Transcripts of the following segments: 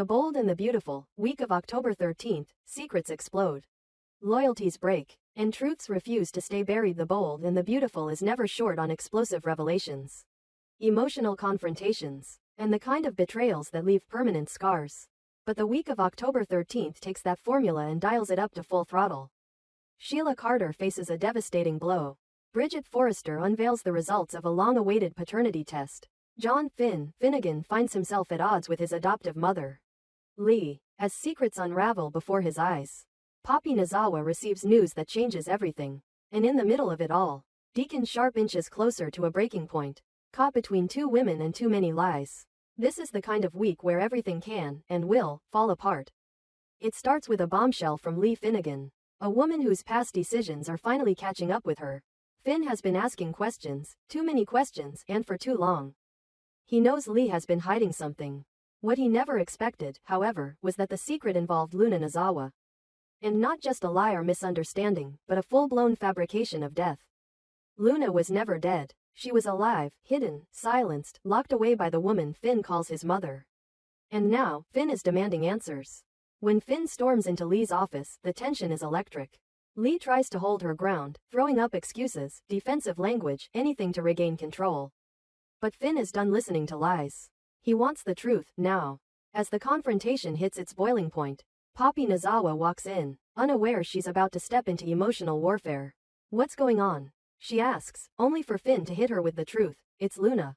The Bold and the Beautiful, week of October 13th, secrets explode. Loyalties break, and truths refuse to stay buried. The Bold and the Beautiful is never short on explosive revelations, emotional confrontations, and the kind of betrayals that leave permanent scars. But the week of October 13th takes that formula and dials it up to full throttle. Sheila Carter faces a devastating blow. Bridget Forrester unveils the results of a long-awaited paternity test. John Finnegan finds himself at odds with his adoptive mother, Lee, as secrets unravel before his eyes. Poppy Nozawa receives news that changes everything. And in the middle of it all, Deacon Sharp inches closer to a breaking point, caught between two women and too many lies. This is the kind of week where everything can, and will, fall apart. It starts with a bombshell from Lee Finnegan, a woman whose past decisions are finally catching up with her. Finn has been asking questions, too many questions, and for too long. He knows Lee has been hiding something. What he never expected, however, was that the secret involved Luna Nozawa. And not just a lie or misunderstanding, but a full-blown fabrication of death. Luna was never dead. She was alive, hidden, silenced, locked away by the woman Finn calls his mother. And now, Finn is demanding answers. When Finn storms into Lee's office, the tension is electric. Lee tries to hold her ground, throwing up excuses, defensive language, anything to regain control. But Finn is done listening to lies. He wants the truth, now. As the confrontation hits its boiling point, Poppy Nozawa walks in, unaware she's about to step into emotional warfare. "What's going on?" she asks, only for Finn to hit her with the truth. "It's Luna.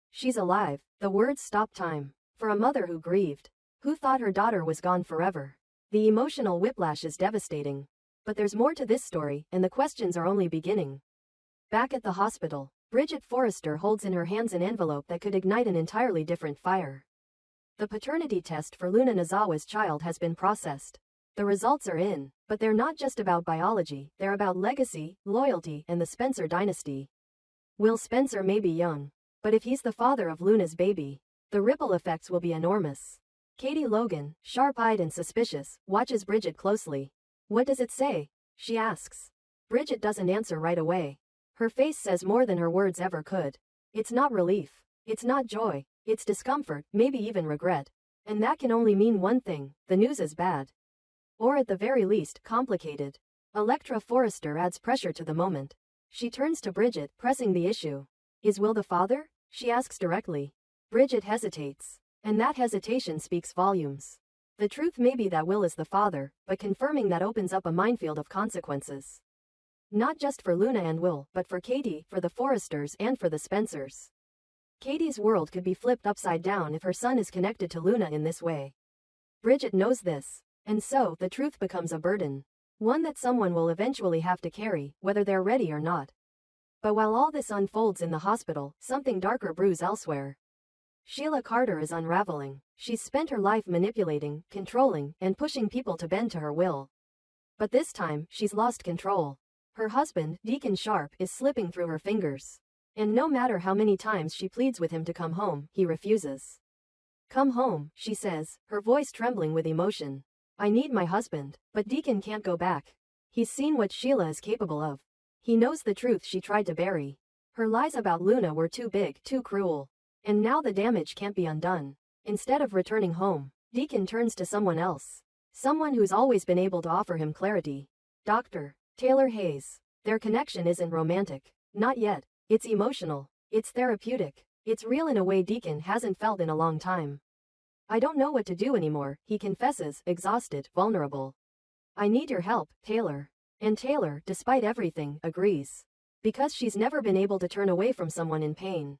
She's alive." The words stop time. For a mother who grieved, who thought her daughter was gone forever, the emotional whiplash is devastating. But there's more to this story, and the questions are only beginning. Back at the hospital, Bridget Forrester holds in her hands an envelope that could ignite an entirely different fire. The paternity test for Luna Nozawa's child has been processed. The results are in, but they're not just about biology, they're about legacy, loyalty, and the Spencer dynasty. Will Spencer may be young, but if he's the father of Luna's baby, the ripple effects will be enormous. Katie Logan, sharp-eyed and suspicious, watches Bridget closely. "What does it say?" she asks. Bridget doesn't answer right away. Her face says more than her words ever could. It's not relief. It's not joy. It's discomfort, maybe even regret. And that can only mean one thing: the news is bad. Or at the very least, complicated. Electra Forrester adds pressure to the moment. She turns to Bridget, pressing the issue. "Is Will the father?" she asks directly. Bridget hesitates. And that hesitation speaks volumes. The truth may be that Will is the father, but confirming that opens up a minefield of consequences. Not just for Luna and Will, but for Katie, for the Forresters, and for the Spencers. Katie's world could be flipped upside down if her son is connected to Luna in this way. Bridget knows this. And so, the truth becomes a burden. One that someone will eventually have to carry, whether they're ready or not. But while all this unfolds in the hospital, something darker brews elsewhere. Sheila Carter is unraveling. She's spent her life manipulating, controlling, and pushing people to bend to her will. But this time, she's lost control. Her husband, Deacon Sharp, is slipping through her fingers. And no matter how many times she pleads with him to come home, he refuses. "Come home," she says, her voice trembling with emotion. "I need my husband." But Deacon can't go back. He's seen what Sheila is capable of. He knows the truth she tried to bury. Her lies about Luna were too big, too cruel. And now the damage can't be undone. Instead of returning home, Deacon turns to someone else. Someone who's always been able to offer him clarity. Dr. Taylor Hayes. Their connection isn't romantic. Not yet. It's emotional. It's therapeutic. It's real in a way Deacon hasn't felt in a long time. "I don't know what to do anymore," he confesses, exhausted, vulnerable. "I need your help, Taylor." And Taylor, despite everything, agrees. Because she's never been able to turn away from someone in pain.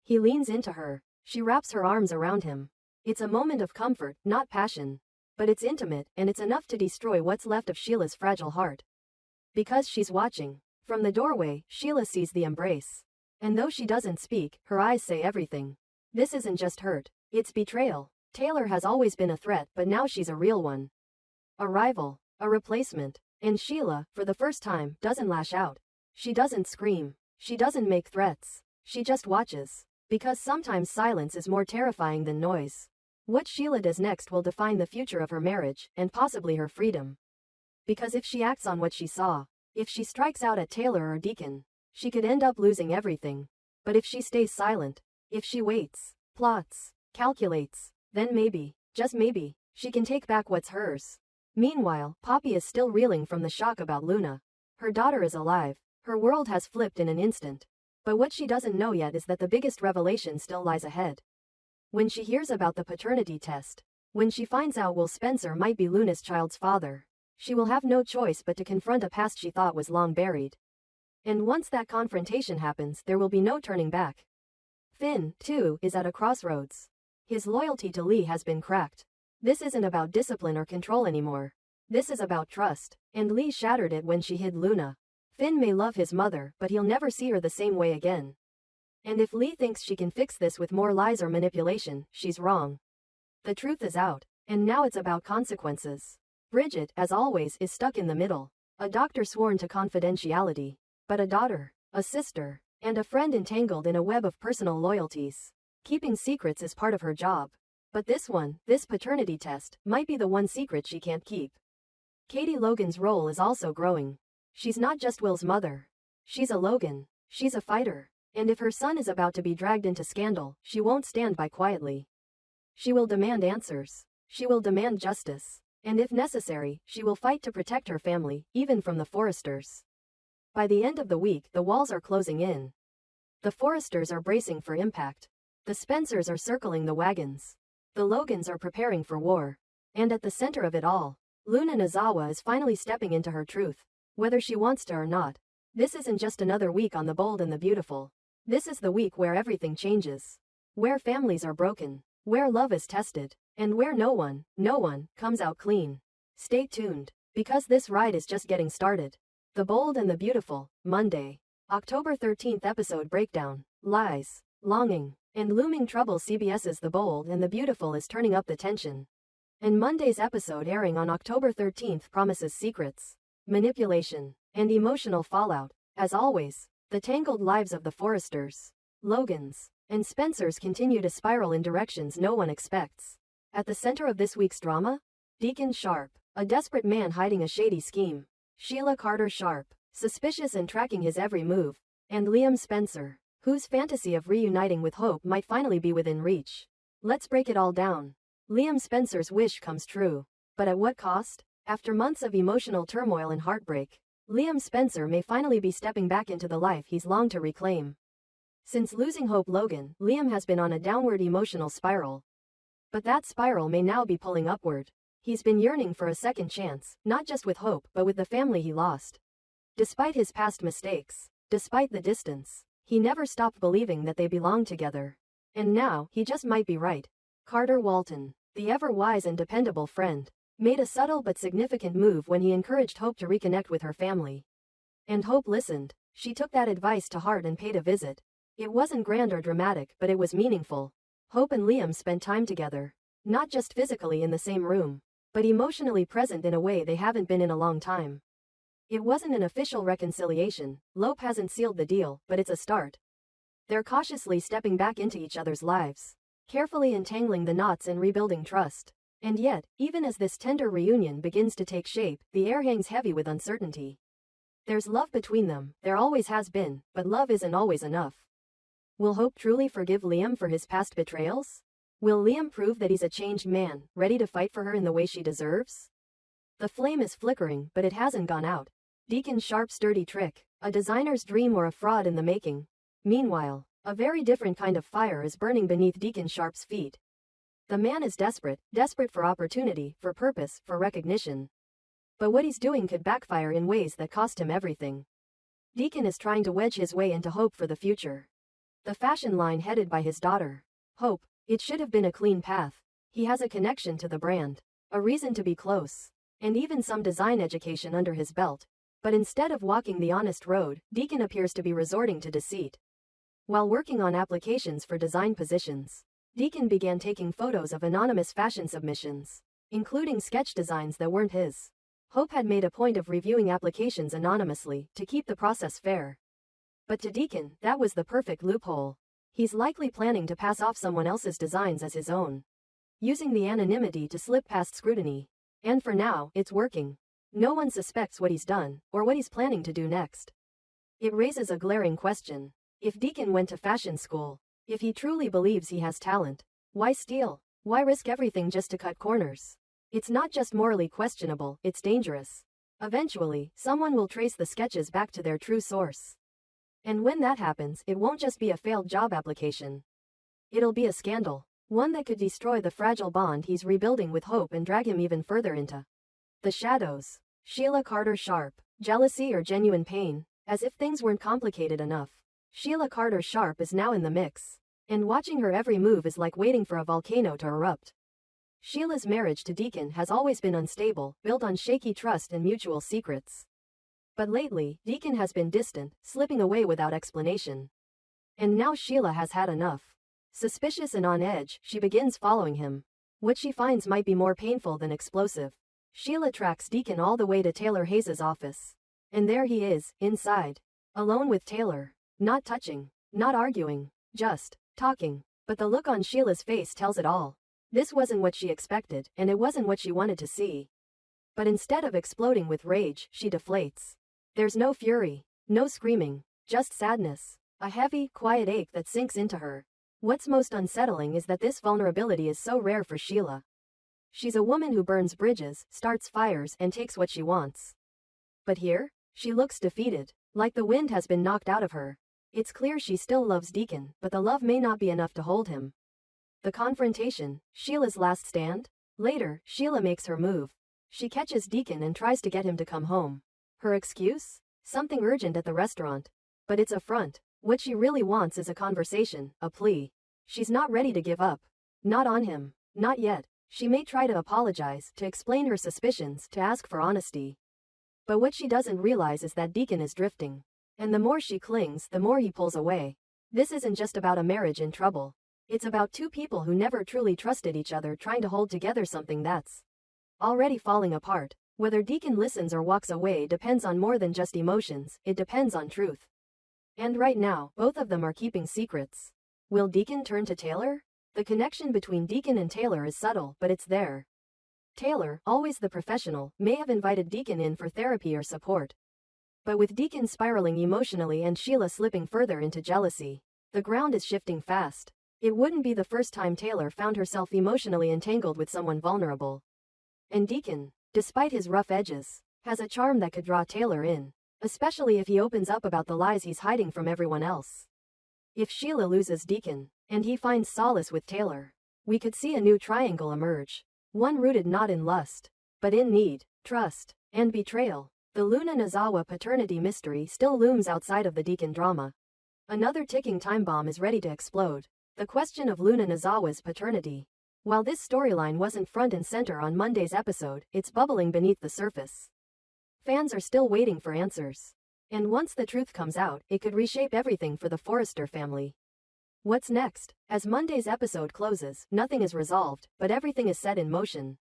He leans into her. She wraps her arms around him. It's a moment of comfort, not passion. But it's intimate, and it's enough to destroy what's left of Sheila's fragile heart. Because she's watching. From the doorway, Sheila sees the embrace. And though she doesn't speak, her eyes say everything. This isn't just hurt. It's betrayal. Taylor has always been a threat, but now she's a real one. A rival. A replacement. And Sheila, for the first time, doesn't lash out. She doesn't scream. She doesn't make threats. She just watches. Because sometimes silence is more terrifying than noise. What Sheila does next will define the future of her marriage, and possibly her freedom. Because if she acts on what she saw, if she strikes out at Taylor or Deacon, she could end up losing everything. But if she stays silent, if she waits, plots, calculates, then maybe just maybe, she can take back what's hers. Meanwhile, Poppy is still reeling from the shock about Luna. Her daughter is alive. Her world has flipped in an instant. But what she doesn't know yet is that the biggest revelation still lies ahead. When she hears about the paternity test, when she finds out Will Spencer might be Luna's child's father, she will have no choice but to confront a past she thought was long buried. And once that confrontation happens, there will be no turning back. Finn, too, is at a crossroads. His loyalty to Lee has been cracked. This isn't about discipline or control anymore. This is about trust, and Lee shattered it when she hid Luna. Finn may love his mother, but he'll never see her the same way again. And if Lee thinks she can fix this with more lies or manipulation, she's wrong. The truth is out, and now it's about consequences. Bridget, as always, is stuck in the middle. A doctor sworn to confidentiality, but a daughter, a sister, and a friend entangled in a web of personal loyalties. Keeping secrets is part of her job. But this paternity test, might be the one secret she can't keep. Katie Logan's role is also growing. She's not just Will's mother. She's a Logan. She's a fighter. And if her son is about to be dragged into scandal, she won't stand by quietly. She will demand answers. She will demand justice. And if necessary, she will fight to protect her family, even from the Forresters. By the end of the week, the walls are closing in. The Forresters are bracing for impact. The Spencers are circling the wagons. The Logans are preparing for war. And at the center of it all, Luna Nozawa is finally stepping into her truth. Whether she wants to or not. This isn't just another week on The Bold and the Beautiful. This is the week where everything changes. Where families are broken. Where love is tested. And where no one comes out clean. Stay tuned, because this ride is just getting started. The Bold and the Beautiful, Monday, October 13th episode breakdown. Lies, longing, and looming trouble. CBS's The Bold and the Beautiful is turning up the tension. And Monday's episode, airing on October 13th, promises secrets, manipulation, and emotional fallout. As always, the tangled lives of the Forresters, Logans, and Spencers continue to spiral in directions no one expects. At the center of this week's drama, Deacon Sharp, a desperate man hiding a shady scheme. Sheila Carter Sharp, suspicious and tracking his every move. And Liam Spencer, whose fantasy of reuniting with Hope might finally be within reach. Let's break it all down. Liam Spencer's wish comes true. But at what cost? After months of emotional turmoil and heartbreak, Liam Spencer may finally be stepping back into the life he's longed to reclaim. Since losing Hope Logan, Liam has been on a downward emotional spiral. But that spiral may now be pulling upward. He's been yearning for a second chance, not just with Hope, but with the family he lost. Despite his past mistakes, despite the distance, he never stopped believing that they belonged together. And now, he just might be right. Carter Walton, the ever-wise and dependable friend, made a subtle but significant move when he encouraged Hope to reconnect with her family. And Hope listened. She took that advice to heart and paid a visit. It wasn't grand or dramatic, but it was meaningful. Hope and Liam spent time together. Not just physically in the same room, but emotionally present in a way they haven't been in a long time. It wasn't an official reconciliation. Lope hasn't sealed the deal, but it's a start. They're cautiously stepping back into each other's lives, carefully untangling the knots and rebuilding trust. And yet, even as this tender reunion begins to take shape, the air hangs heavy with uncertainty. There's love between them, there always has been, but love isn't always enough. Will Hope truly forgive Liam for his past betrayals? Will Liam prove that he's a changed man, ready to fight for her in the way she deserves? The flame is flickering, but it hasn't gone out. Deacon Sharp's dirty trick, a designer's dream or a fraud in the making. Meanwhile, a very different kind of fire is burning beneath Deacon Sharp's feet. The man is desperate for opportunity, for purpose, for recognition. But what he's doing could backfire in ways that cost him everything. Deacon is trying to wedge his way into Hope for the future. The fashion line headed by his daughter, Hope, it should have been a clean path. He has a connection to the brand, a reason to be close, and even some design education under his belt. But instead of walking the honest road, Deacon appears to be resorting to deceit. While working on applications for design positions, Deacon began taking photos of anonymous fashion submissions, including sketch designs that weren't his. Hope had made a point of reviewing applications anonymously to keep the process fair. But to Deacon, that was the perfect loophole. He's likely planning to pass off someone else's designs as his own, using the anonymity to slip past scrutiny. And for now, it's working. No one suspects what he's done, or what he's planning to do next. It raises a glaring question. If Deacon went to fashion school, if he truly believes he has talent, why steal? Why risk everything just to cut corners? It's not just morally questionable, it's dangerous. Eventually, someone will trace the sketches back to their true source. And when that happens, it won't just be a failed job application. It'll be a scandal. One that could destroy the fragile bond he's rebuilding with Hope and drag him even further into the shadows. Sheila Carter Sharp. Jealousy or genuine pain? As if things weren't complicated enough. Sheila Carter Sharp is now in the mix. And watching her every move is like waiting for a volcano to erupt. Sheila's marriage to Deacon has always been unstable, built on shaky trust and mutual secrets. But lately, Deacon has been distant, slipping away without explanation. And now Sheila has had enough. Suspicious and on edge, she begins following him. What she finds might be more painful than explosive. Sheila tracks Deacon all the way to Taylor Hayes' office. And there he is, inside. Alone with Taylor. Not touching. Not arguing. Just talking. But the look on Sheila's face tells it all. This wasn't what she expected, and it wasn't what she wanted to see. But instead of exploding with rage, she deflates. There's no fury. No screaming. Just sadness. A heavy, quiet ache that sinks into her. What's most unsettling is that this vulnerability is so rare for Sheila. She's a woman who burns bridges, starts fires, and takes what she wants. But here, she looks defeated, like the wind has been knocked out of her. It's clear she still loves Deacon, but the love may not be enough to hold him. The confrontation, Sheila's last stand? Later, Sheila makes her move. She catches Deacon and tries to get him to come home. Her excuse? Something urgent at the restaurant. But it's a front. What she really wants is a conversation, a plea. She's not ready to give up. Not on him. Not yet. She may try to apologize, to explain her suspicions, to ask for honesty. But what she doesn't realize is that Deacon is drifting. And the more she clings, the more he pulls away. This isn't just about a marriage in trouble. It's about two people who never truly trusted each other trying to hold together something that's already falling apart. Whether Deacon listens or walks away depends on more than just emotions, it depends on truth. And right now, both of them are keeping secrets. Will Deacon turn to Taylor? The connection between Deacon and Taylor is subtle, but it's there. Taylor, always the professional, may have invited Deacon in for therapy or support. But with Deacon spiraling emotionally and Sheila slipping further into jealousy, the ground is shifting fast. It wouldn't be the first time Taylor found herself emotionally entangled with someone vulnerable. And Deacon, despite his rough edges, has a charm that could draw Taylor in. Especially if he opens up about the lies he's hiding from everyone else. If Sheila loses Deacon, and he finds solace with Taylor, we could see a new triangle emerge. One rooted not in lust, but in need, trust, and betrayal. The Luna Nozawa paternity mystery still looms outside of the Deacon drama. Another ticking time bomb is ready to explode. The question of Luna Nozawa's paternity. While this storyline wasn't front and center on Monday's episode, it's bubbling beneath the surface. Fans are still waiting for answers. And once the truth comes out, it could reshape everything for the Forrester family. What's next? As Monday's episode closes, nothing is resolved, but everything is set in motion.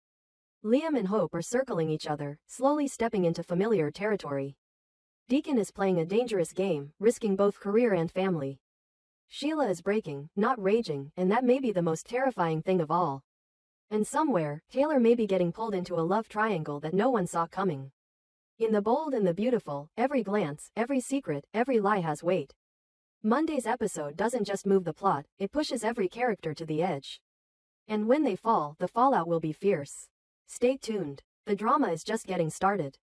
Liam and Hope are circling each other, slowly stepping into familiar territory. Deacon is playing a dangerous game, risking both career and family. Sheila is breaking, not raging, and that may be the most terrifying thing of all. And somewhere, Taylor may be getting pulled into a love triangle that no one saw coming. In The Bold and the Beautiful, every glance, every secret, every lie has weight. Monday's episode doesn't just move the plot, it pushes every character to the edge. And when they fall, the fallout will be fierce. Stay tuned. The drama is just getting started.